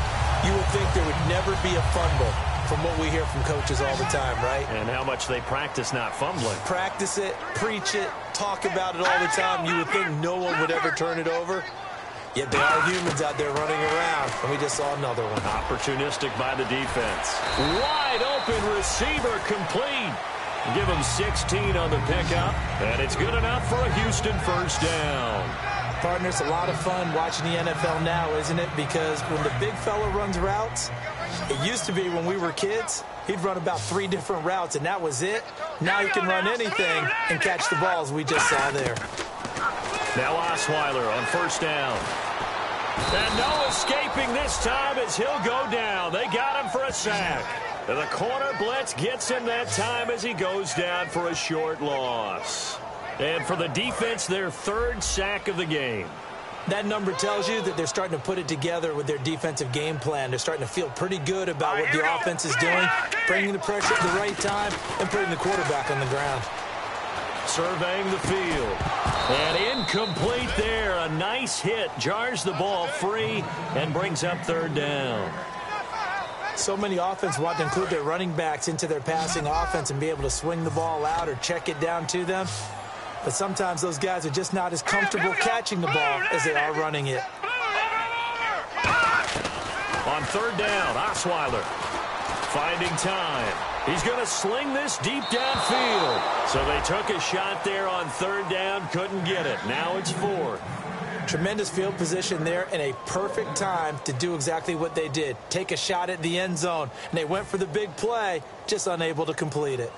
Speaker 3: you would think there would never be a fumble from what we hear from coaches all the time, right?
Speaker 2: And how much they practice not fumbling.
Speaker 3: Practice it, preach it, talk about it all the time. You would think no one would ever turn it over. Yet there are humans out there running around, and we just saw another one.
Speaker 2: Opportunistic by the defense. Wide open receiver complete. Give him 16 on the pickup, and it's good enough for a Houston first down.
Speaker 3: Partner, it's a lot of fun watching the NFL now, isn't it? Because when the big fella runs routes, it used to be when we were kids, he'd run about 3 different routes, and that was it. Now he can run anything and catch the balls we just saw there.
Speaker 2: Now Osweiler on first down. And no escaping this time as he'll go down. They got him for a sack. And the corner blitz gets him that time as he goes down for a short loss. And for the defense, their 3rd sack of the game.
Speaker 3: That number tells you that they're starting to put it together with their defensive game plan. They're starting to feel pretty good about what the offense is doing, bringing the pressure at the right time, and putting the quarterback on the ground.
Speaker 2: Surveying the field. And incomplete there. A nice hit. Jars the ball free and brings up 3rd down.
Speaker 3: So many offense want to include their running backs into their passing offense and be able to swing the ball out or check it down to them. But sometimes those guys are just not as comfortable catching the ball as they are running it.
Speaker 2: On 3rd down, Osweiler finding time. He's going to sling this deep downfield. So they took a shot there on 3rd down, couldn't get it. Now it's 4th.
Speaker 3: Tremendous field position there and a perfect time to do exactly what they did. Take a shot at the end zone. And they went for the big play, just unable to complete it.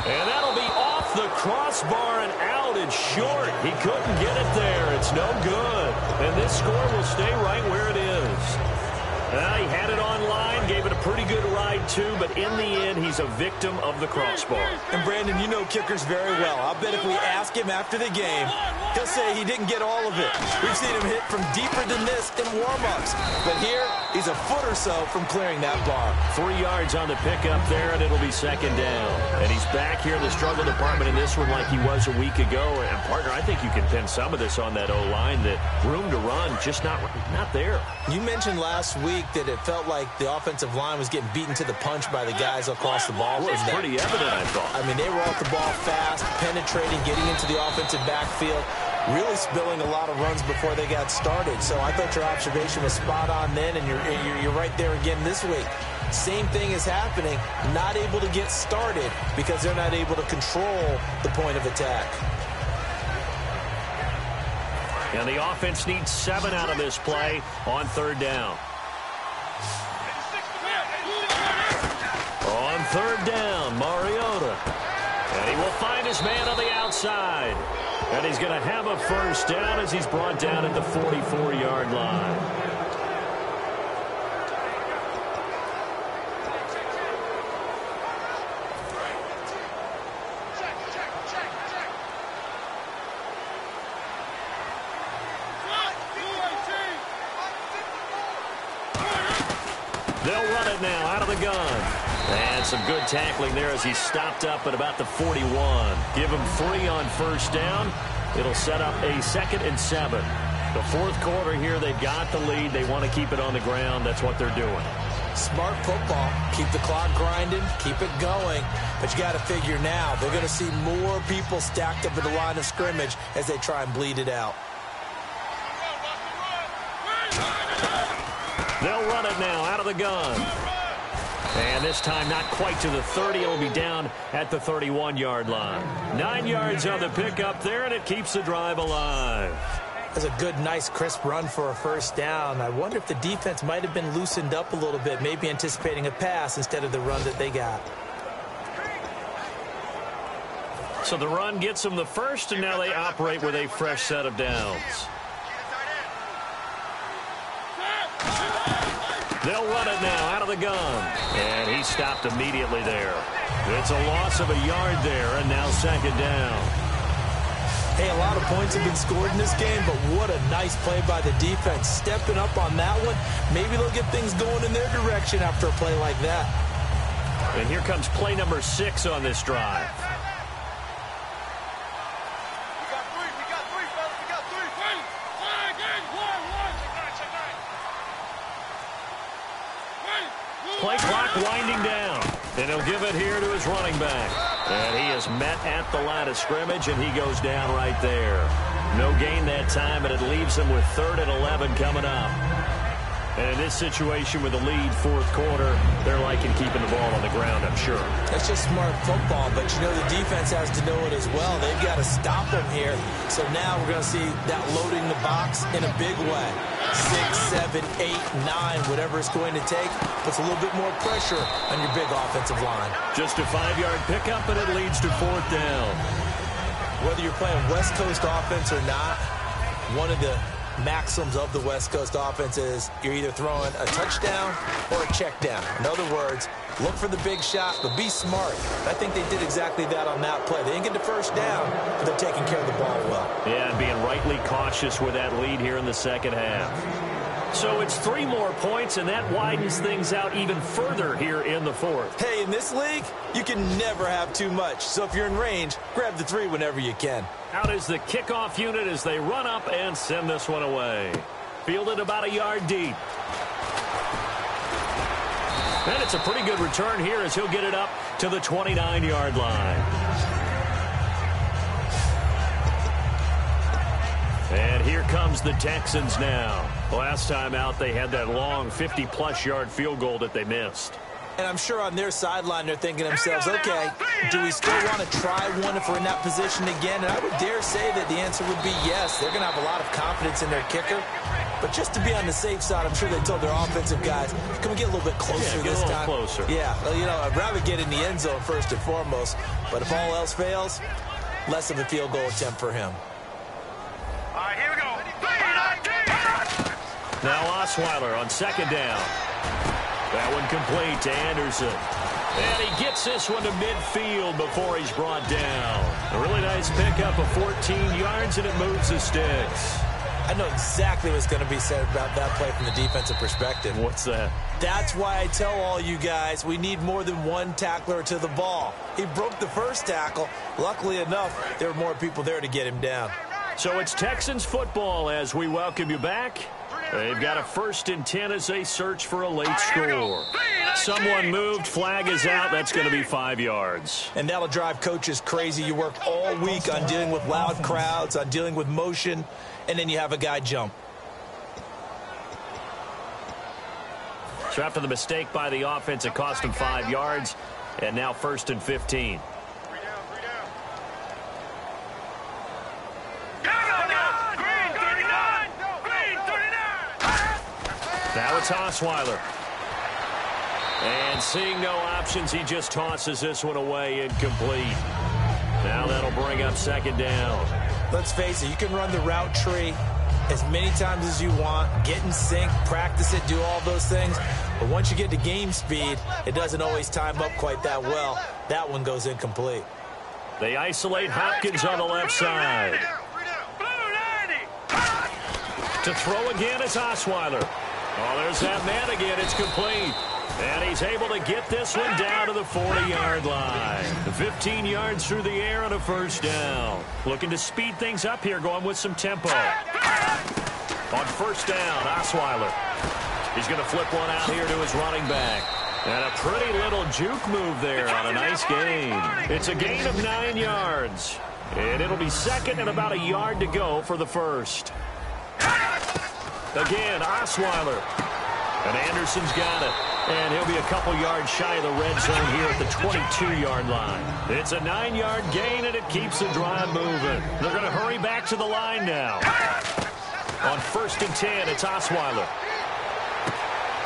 Speaker 2: And that'll be off the crossbar and out. It's short. He couldn't get it there. It's no good. And this score will stay right where it is. He had it online line, gave it a pretty good ride too, but in the end, he's a victim of the crossbar.
Speaker 3: And Brandon, you know kickers very well. I'll bet if we ask him after the game, he'll say he didn't get all of it. We've seen him hit from deeper than this in warm-ups. But here, he's a foot or so from clearing that bar.
Speaker 2: 3 yards on the pickup there, and it'll be second down. And he's back here in the struggle department in this one like he was a week ago. And, partner, I think you can pin some of this on that O-line, that room to run just not there.
Speaker 3: You mentioned last week that it felt like the offensive line was getting beaten to the punch by the guys across the ball.
Speaker 2: Well, it was pretty evident, I thought.
Speaker 3: I mean, they were off the ball fast, penetrating, getting into the offensive backfield, really spilling a lot of runs before they got started. So I thought your observation was spot on then, and you're right there again this week. Same thing is happening, not able to get started because they're not able to control the point of attack.
Speaker 2: And the offense needs 7 out of this play on third down. On third down, Mariota. And he will find his man on the outside. And he's going to have a first down as he's brought down at the 44-yard line. They'll run it now out of the gun. And some good tackling there as he stopped up at about the 41. Give him 3 on first down. It'll set up a 2nd and 7. The fourth quarter here, they've got the lead. They want to keep it on the ground. That's what they're doing.
Speaker 3: Smart football. Keep the clock grinding. Keep it going. But you got to figure now, they're going to see more people stacked up at the line of scrimmage as they try and bleed it out.
Speaker 2: They'll run it now out of the gun. And this time not quite to the 30. It'll be down at the 31-yard line. 9 yards on the pickup there, and it keeps the drive alive.
Speaker 3: That's a good, nice, crisp run for a first down. I wonder if the defense might have been loosened up a little bit, maybe anticipating a pass instead of the run that they got.
Speaker 2: So the run gets them the first, and now they operate with a fresh set of downs. They'll run it now out of the gun. And he stopped immediately there. It's a loss of a yard there, and now second down.
Speaker 3: Hey, a lot of points have been scored in this game, but what a nice play by the defense. Stepping up on that one, maybe they'll get things going in their direction after a play like that.
Speaker 2: And here comes play number 6 on this drive. Play clock winding down. And he'll give it here to his running back. And he is met at the line of scrimmage, and he goes down right there. No gain that time, and it leaves him with 3rd and 11 coming up. And in this situation with the lead fourth quarter, they're liking keeping the ball on the ground, I'm sure.
Speaker 3: That's just smart football, but you know the defense has to know it as well. They've got to stop them here. So now we're going to see that loading the box in a big way. 6, 7, 8, 9, whatever it's going to take, puts a little bit more pressure on your big offensive line.
Speaker 2: Just a 5-yard pickup, and it leads to 4th down.
Speaker 3: Whether you're playing West Coast offense or not, one of the maxims of the West Coast offense is you're either throwing a touchdown or a check down. In other words, look for the big shot, but be smart. I think they did exactly that on that play. They didn't get the first down, but they're taking care of the ball well.
Speaker 2: Yeah, and being rightly cautious with that lead here in the second half. So it's 3 more points, and that widens things out even further here in the fourth.
Speaker 3: Hey, in this league, you can never have too much. So if you're in range, grab the 3 whenever you can.
Speaker 2: Out is the kickoff unit as they run up and send this one away. Fielded about a yard deep. And it's a pretty good return here as he'll get it up to the 29-yard line. And here comes the Texans now. Last time out, they had that long 50-plus yard field goal that they missed.
Speaker 3: And I'm sure on their sideline, they're thinking to themselves, okay, do we still want to try one if we're in that position again? And I would dare say that the answer would be yes. They're going to have a lot of confidence in their kicker. But just to be on the safe side, I'm sure they told their offensive guys, can we get a little bit closer this time?
Speaker 2: Closer.
Speaker 3: Yeah, well, you know, I'd rather get in the end zone first and foremost. But if all else fails, less of a field goal attempt for him.
Speaker 5: All right, here we go.
Speaker 2: Now Osweiler on second down. That one complete to Anderson. And he gets this one to midfield before he's brought down. A really nice pickup of 14 yards, and it moves the sticks.
Speaker 3: I know exactly what's going to be said about that play from the defensive perspective.
Speaker 2: What's that?
Speaker 3: That's why I tell all you guys we need more than one tackler to the ball. He broke the first tackle. Luckily enough, there were more people there to get him down.
Speaker 2: So it's Texans football as we welcome you back. They've got a 1st and 10 as they search for a late score. Someone moved. Flag is out. That's going to be 5 yards.
Speaker 3: And that'll drive coaches crazy. You work all week on dealing with loud crowds, on dealing with motion, and then you have a guy jump.
Speaker 2: So after the mistake by the offense, it cost him 5 yards. And now 1st and 15. Now it's Osweiler. And seeing no options, he just tosses this one away incomplete. Now that'll bring up 2nd down.
Speaker 3: Let's face it, you can run the route tree as many times as you want, get in sync, practice it, do all those things. But once you get to game speed, it doesn't always time up quite that well. That one goes incomplete.
Speaker 2: They isolate Hopkins on the left side. To throw again is Osweiler. Oh, there's that man again. It's complete. And he's able to get this one down to the 40-yard line. 15 yards through the air and a 1st down. Looking to speed things up here, going with some tempo. On 1st down, Osweiler. He's going to flip one out here to his running back. And a pretty little juke move there on a nice gain. It's a gain of 9 yards. And it'll be 2nd and about a yard to go for the 1st. Again, Osweiler. And Anderson's got it. And he'll be a couple yards shy of the red zone here at the 22-yard line. It's a 9-yard gain, and it keeps the drive moving. They're going to hurry back to the line now. On 1st and 10, it's Osweiler.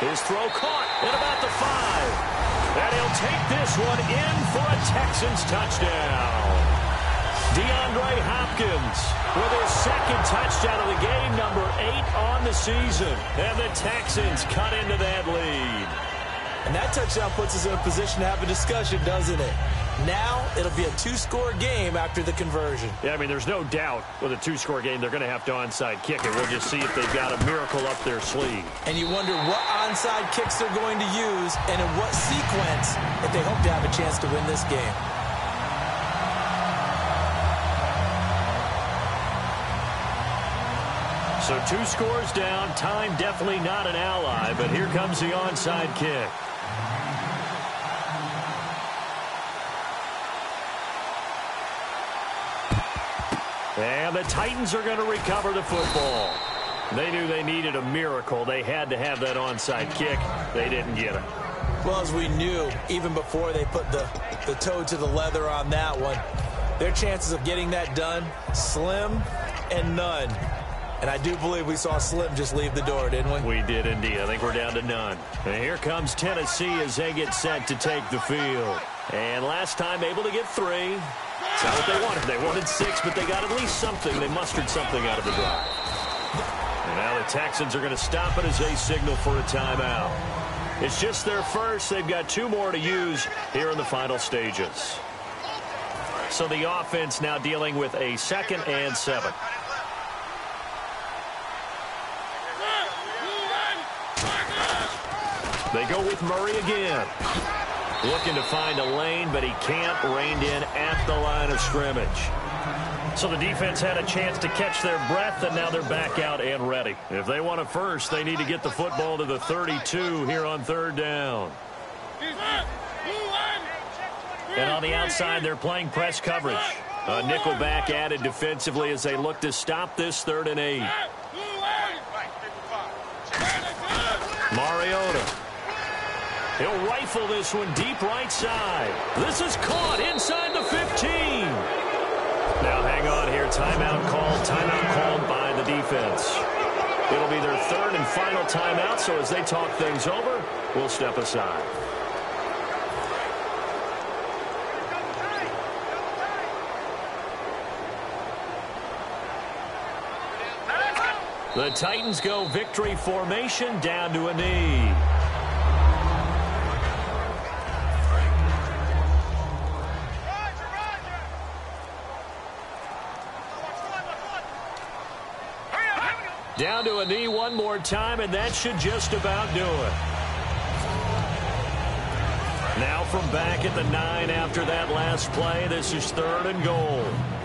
Speaker 2: His throw caught at about the 5. And he'll take this one in for a Texans touchdown. DeAndre Hopkins with his 2nd touchdown of the game, number 8 on the season. And the Texans cut into that lead.
Speaker 3: And that touchdown puts us in a position to have a discussion, doesn't it? Now it'll be a 2-score game after the conversion.
Speaker 2: Yeah, I mean, there's no doubt with a 2-score game they're going to have to onside kick it. We'll just see if they've got a miracle up their sleeve.
Speaker 3: And you wonder what onside kicks they're going to use and in what sequence if they hope to have a chance to win this game.
Speaker 2: So 2 scores down. Time definitely not an ally, but here comes the onside kick. And the Titans are going to recover the football. They knew they needed a miracle. They had to have that onside kick. They didn't get it.
Speaker 3: Well, as we knew, even before they put the toe to the leather on that one, their chances of getting that done, slim and none. And I do believe we saw Slim just leave the door, didn't we?
Speaker 2: We did indeed. I think we're down to none. And here comes Tennessee as they get set to take the field. And last time able to get 3. That's not what they wanted. They wanted 6, but they got at least something. They mustered something out of the drive. And now the Texans are going to stop it as they signal for a timeout. It's just their first. They've got 2 more to use here in the final stages. So the offense now dealing with a 2nd and 7. They go with Murray again. Looking to find a lane, but he can't. Reined in at the line of scrimmage. So the defense had a chance to catch their breath, and now they're back out and ready. If they want a first, they need to get the football to the 32 here on 3rd down. And on the outside, they're playing press coverage. A nickelback added defensively as they look to stop this 3rd and 8. Mariota. He'll rifle this one deep right side. This is caught inside the 15. Now hang on here. Timeout called by the defense. It'll be their 3rd and final timeout, so as they talk things over, we'll step aside. The Titans go victory formation down to a knee. Down to a knee one more time, and that should just about do it. Now from back at the 9 after that last play, this is 3rd and goal.